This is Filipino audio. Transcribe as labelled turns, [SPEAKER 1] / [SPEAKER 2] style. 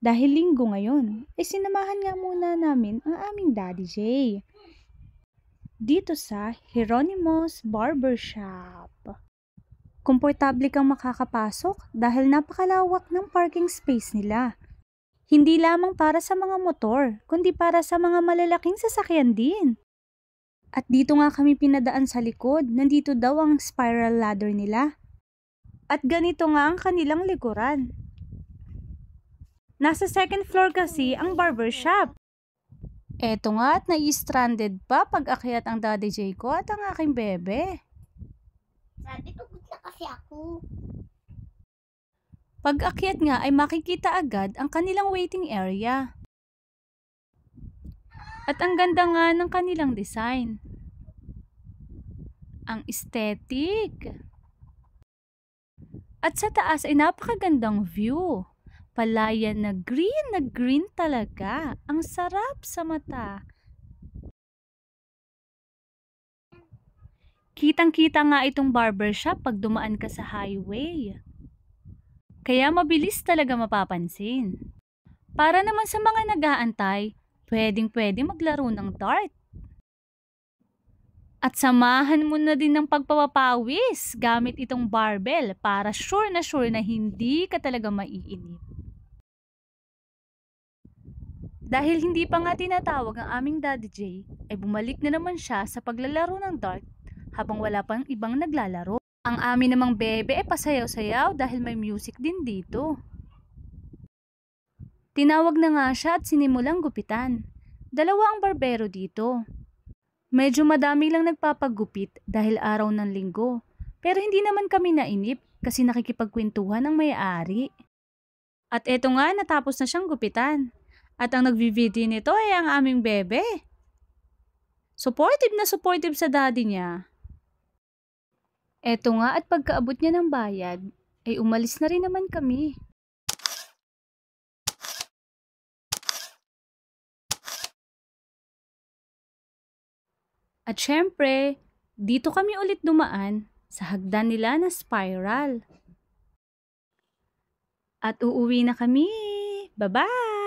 [SPEAKER 1] Dahil linggo ngayon, ay sinamahan nga muna namin ang aming Daddy J. Dito sa Hieronimo's Barbershop. Komportable kang makakapasok dahil napakalawak ng parking space nila. Hindi lamang para sa mga motor, kundi para sa mga malalaking sasakyan din. At dito nga kami pinadaan sa likod, nandito daw ang spiral ladder nila. At ganito nga ang kanilang likuran. Nasa second floor kasi ang barbershop. Eto nga at nai-stranded pa pag akyat ang Daddy J ko at ang aking bebe.
[SPEAKER 2] Sabi pagod na kasi ako.
[SPEAKER 1] Pag akyat nga ay makikita agad ang kanilang waiting area. At ang ganda nga ng kanilang design. Ang aesthetic. At sa taas ay napakagandang view. Palayan na green talaga. Ang sarap sa mata. Kitang-kita nga itong barbershop pag dumaan ka sa highway. Kaya mabilis talaga mapapansin. Para naman sa mga nag-aantay, pwedeng-pwede maglaro ng dart. At samahan mo na din ng pagpapawis gamit itong barbell para sure na hindi ka talaga maiinip. Dahil hindi pa nga tinatawag ang aming Daddy J, ay bumalik na naman siya sa paglalaro ng dart habang wala pang ibang naglalaro. Ang amin namang bebe ay pasayaw-sayaw dahil may music din dito. Tinawag na nga siya at sinimulang gupitan. Dalawa ang barbero dito. Medyo madami lang nagpapagupit dahil araw ng linggo. Pero hindi naman kami nainip kasi nakikipagkwentuhan ang may-ari. At eto nga natapos na siyang gupitan. At ang nagvi-video nito ay ang aming bebe. Supportive na supportive sa daddy niya. Eto nga at pagkaabot niya ng bayad, ay umalis na rin naman kami. At syempre, dito kami ulit dumaan sa hagdan nila na spiral. At uuwi na kami. Bye-bye!